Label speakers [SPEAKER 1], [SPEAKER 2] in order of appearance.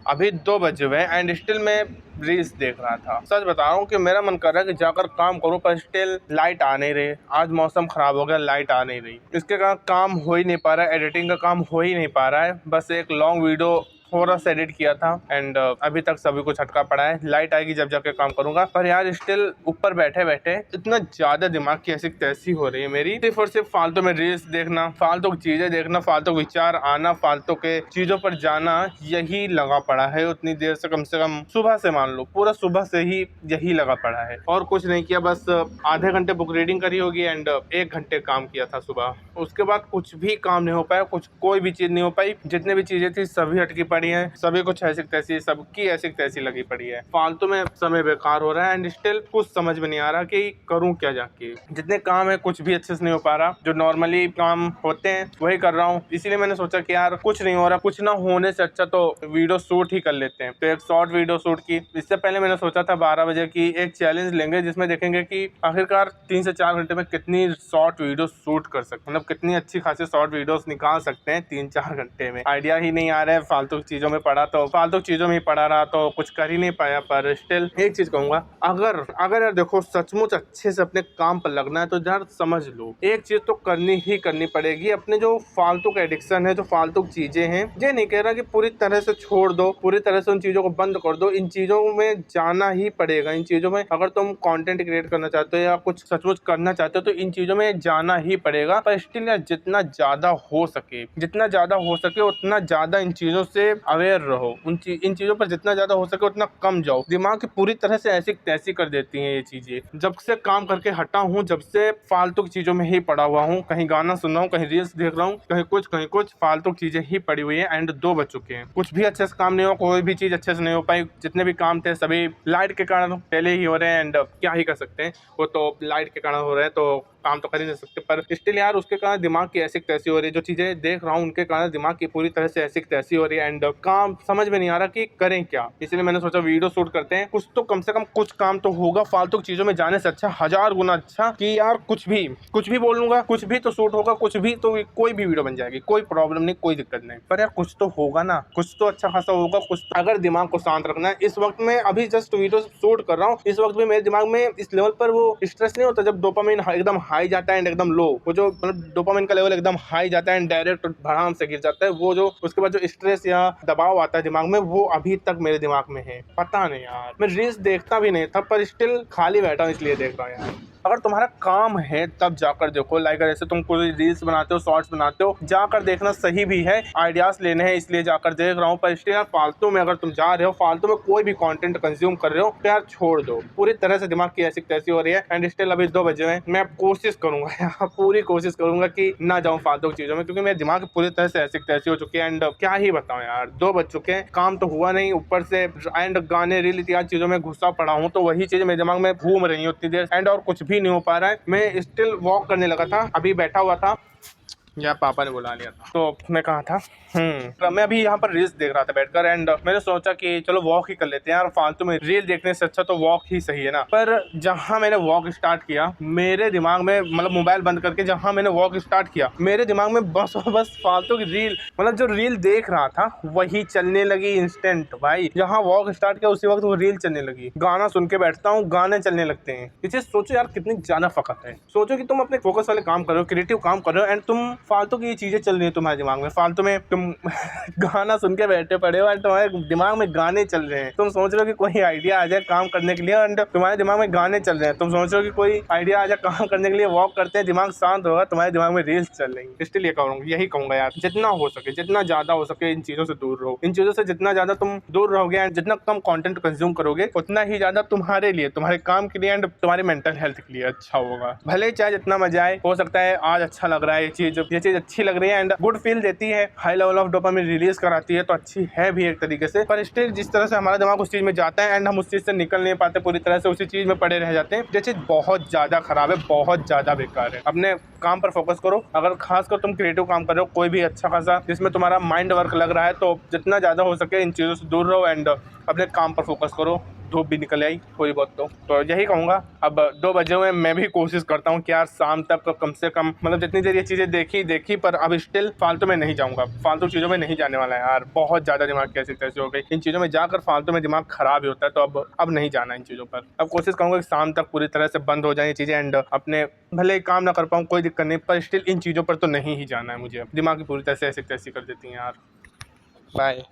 [SPEAKER 1] अभी 2 बजे हुए हैं एंड स्टिल मैं रील्स देख रहा था। सच बता रहा हूँ कि मेरा मन कर रहा है कि जाकर काम करूँ, पर स्टिल लाइट आ नहीं रही। आज मौसम खराब हो गया, लाइट आ नहीं रही। इसके कारण काम हो ही नहीं पा रहा है, एडिटिंग का काम हो ही नहीं पा रहा है। बस एक लॉन्ग वीडियो थोड़ा सा एडिट किया था एंड अभी तक सभी कुछ अटका पड़ा है। लाइट आएगी जब जाके काम करूंगा। पर यार स्टिल ऊपर बैठे बैठे इतना ज्यादा दिमाग की ऐसी तैसी हो रही है मेरी, सिर्फ और सिर्फ फालतू में रील्स देखना, फालतू की चीजें देखना, फालतू विचार आना, फालतू के चीजों पर जाना, यही लगा पड़ा है उतनी देर से। कम सुबह से मान लो पूरा सुबह से ही यही लगा पड़ा है और कुछ नहीं किया। बस आधे घंटे बुक रीडिंग करी होगी एंड 1 घंटे काम किया था सुबह। उसके बाद कुछ भी काम नहीं हो पाया, कोई भी चीज नहीं हो पाई। जितने भी चीजें थी सभी अटकी पड़ी है, सभी कुछ ऐसी तैसी, सबकी ऐसी तैसी लगी पड़ी है। फालतू में समय बेकार हो रहा है एंड स्टिल कुछ समझ में नहीं आ रहा कि करूं क्या जाके। जितने काम है कुछ भी अच्छे से नहीं हो पा रहा, जो नॉर्मली काम होते हैं वही कर रहा हूँ। इसीलिए मैंने सोचा कि यार कुछ नहीं हो रहा, कुछ ना होने से अच्छा तो वीडियो शूट ही कर लेते हैं। तो एक शॉर्ट वीडियो शूट की। इससे पहले मैंने सोचा था 12 बजे की एक चैलेंज लेंगे, जिसमें देखेंगे कि आखिरकार 3 से 4 घंटे में कितनी शॉर्ट वीडियो शूट कर सकते हैं, मतलब कितनी अच्छी खासी शॉर्ट वीडियोस निकाल सकते हैं 3-4 घंटे में। आइडिया ही नहीं आ रहा है, फालतू चीजों में पड़ा रहा तो कुछ कर ही नहीं पाया। पर स्टिल एक चीज कहूंगा, अगर यार देखो सचमुच अच्छे से अपने काम पर लगना है तो यार समझ लो एक चीज तो करनी ही करनी पड़ेगी। अपने जो फालतू का एडिक्शन है, जो फालतू चीजें हैं, ये नहीं कह रहा कि पूरी तरह से छोड़ दो, पूरी तरह से उन चीजों को बंद कर दो। इन चीजों में जाना ही पड़ेगा। इन चीजों में अगर तुम कंटेंट क्रिएट करना चाहते हो या कुछ सचमुच करना चाहते हो तो इन चीजों में जाना ही पड़ेगा। पर स्टिल यार जितना ज्यादा हो सके उतना ज्यादा इन चीजों से अवेयर रहो। इन चीजों पर जितना ज्यादा हो सके उतना कम जाओ। दिमाग की पूरी तरह से ऐसी तैसी कर देती हैं ये चीजें। जब से काम करके हटा हूँ, जब से फालतू की चीजों में ही पड़ा हुआ हूँ, कहीं गाना सुन रहा हूँ, कहीं रील्स देख रहा हूँ, कहीं कुछ फालतू चीजें ही पड़ी हुई है एंड 2 बज चुके हैं। कुछ भी अच्छे से काम नहीं हो, कोई भी चीज अच्छे से नहीं हो पाई। जितने भी काम थे सभी लाइट के कारण पहले ही हो रहे हैं एंड क्या ही कर सकते हैं, वो तो लाइट के कारण हो रहे हैं तो काम तो कर ही नहीं सकते। पर स्टिल यार उसके कारण दिमाग की ऐसी तैसी हो रही है, जो चीजें देख रहा हूँ उनके कारण दिमाग की पूरी तरह से ऐसी तैसी हो रही है एंड काम समझ में नहीं आ रहा कि करें क्या। इसलिए मैंने सोचा वीडियो शूट करते हैं, कुछ तो कम से कम कुछ काम तो होगा। फालतू चीजों में जाने से अच्छा 1000 गुना अच्छा कि यार कुछ भी बोलूंगा, कुछ भी तो शूट होगा, कुछ भी तो कोई भी वीडियो बन जाएगी, कोई प्रॉब्लम नहीं, कोई दिक्कत नहीं। पर यार कुछ तो होगा ना, कुछ तो अच्छा खासा होगा। कुछ अगर दिमाग को शांत रखना है, इस वक्त में अभी जस्ट वीडियो शूट कर रहा हूँ, इस वक्त भी मेरे दिमाग में इस लेवल पर वो स्ट्रेस नहीं होता जब डोपामिन एकदम हाई जाता है एंड एकदम लो। वो जो मतलब डोपामिन का लेवल एकदम हाई जाता है एंड डायरेक्ट भड़ाम से गिर जाता है, वो जो उसके बाद जो स्ट्रेस या दबाव आता है दिमाग में, वो अभी तक मेरे दिमाग में है। पता नहीं यार, मैं रील्स देखता भी नहीं था पर स्टिल खाली बैठा हूँ इसलिए देख रहा हूँ यार। अगर तुम्हारा काम है तब जाकर देखो, लाइक जैसे तुम कोई रील्स बनाते हो, शॉर्ट्स बनाते हो, जाकर देखना सही भी है। आइडियाज लेने हैं इसलिए जाकर देख रहा हूँ। पर स्टिल यार फालतू में अगर तुम जा रहे हो, फालतू में कोई भी कंटेंट कंज्यूम कर रहे हो तो यार छोड़ दो। पूरी तरह से दिमाग की ऐसी तैसी हो रही है एंड स्टिल अभी 2 बजे हैं। मैं कोशिश करूंगा यार, पूरी कोशिश करूंगा कि ना जाऊँ फालतू चीजों में, क्योंकि मेरे दिमाग पूरी तरह से ऐसी तैसी हो चुकी है एंड क्या ही बताऊं यार। 2 बज चुके हैं, काम तो हुआ नहीं, ऊपर से एंड गाने रील इत्यादि चीजों में घुसा पड़ा हूँ, तो वही चीज मेरे दिमाग में घूम रही है उतनी देर एंड और कुछ भी नहीं हो पा रहा है। मैं स्टिल वॉक करने लगा था, अभी बैठा हुआ था, या पापा ने बुला लिया था। तो मैं कहाँ था, मैं अभी यहाँ पर रील्स देख रहा था बैठकर एंड मैंने सोचा कि चलो वॉक ही कर लेते हैं यार, फालतू में रील देखने से अच्छा तो वॉक ही सही है ना। पर जहाँ मैंने वॉक स्टार्ट किया, मेरे दिमाग में मतलब मोबाइल बंद करके जहाँ मैंने वॉक स्टार्ट किया, मेरे दिमाग में बस फालतू की रील, मतलब जो रील देख रहा था वही चलने लगी इंस्टेंट। भाई जहाँ वॉक स्टार्ट किया उसी वक्त वो रील चलने लगी। गाना सुन के बैठता हूँ, गाने चलने लगते हैं। ये चीज सोचो यार कितनी ज्यादा फकत है। सोचो कि तुम अपने फोकस वाले काम कर रहे हो, क्रिएटिव काम कर रहे हो एंड तुम फालतू की ये चीजें चल रही है तुम्हारे दिमाग में, फालतू में तुम गाना सुन के बैठे पड़े हो एंड तुम्हारे दिमाग में गाने चल रहे हैं। तुम सोच रहे हो कि कोई आइडिया आ जाए काम करने के लिए एंड तुम्हारे दिमाग में गाने चल रहे हैं। तुम सोच रहे हो कि कोई आइडिया आ जाए काम करने के लिए, वॉक करते हैं, दिमाग शांत होगा, तुम्हारे दिमाग में रील्स चल रही है। इसलिए यही कहूंगा यार, जितना हो सके, जितना ज्यादा हो सके इन चीजों से दूर रहो। इन चीजों से जितना ज्यादा तुम दूर रहोगे एंड जितना कम कंटेंट कंज्यूम करोगे, उतना ही ज्यादा तुम्हारे लिए, तुम्हारे काम के लिए एंड तुम्हारे मेंटल हेल्थ के लिए अच्छा होगा। भले चाहे जितना मजा आए, हो सकता है आज अच्छा लग रहा है, ये चीज अच्छी लग रही है एंड गुड फील देती है, high level of dopamine release कराती है, तो अच्छी है भी एक तरीके से। पर स्टिल जिस तरह से हमारा दिमाग उस चीज में जाता है एंड हम उस चीज से निकल नहीं पाते, पूरी तरह से उसी चीज में पड़े रह जाते हैं, ये चीज बहुत ज्यादा खराब है, बहुत ज्यादा बेकार है। अपने काम पर फोकस करो। अगर खासकर तुम क्रिएटिव काम कर रहे हो, कोई भी अच्छा खासा जिसमें तुम्हारा माइंड वर्क लग रहा है, तो जितना ज्यादा हो सके इन चीजों से दूर रहो एंड अपने काम पर फोकस करो। धूप भी निकल आई थोड़ी बहुत। तो यही कहूँगा। अब 2 बजे हुए, मैं भी कोशिश करता हूँ कि यार शाम तक कम से कम मतलब जितनी देर ये चीज़ें देखी पर अब स्टिल फालतू में नहीं जाऊँगा, फालतू चीज़ों में नहीं जाने वाला है यार। बहुत ज़्यादा दिमाग कैसे कैसे हो गई, इन चीज़ों में जाकर फालतू में दिमाग खराब ही होता है। तो अब नहीं जाना इन चीज़ों पर। अब कोशिश करूँगा कि शाम तक पूरी तरह से बंद हो जाए ये चीज़ें एंड अपने भले ही काम ना कर पाऊँ कोई दिक्कत नहीं, पर स्टिल इन चीज़ों पर तो नहीं ही जाना है मुझे। दिमाग की पूरी तरह से ऐसी तैसी कर देती हैं यार। बाय।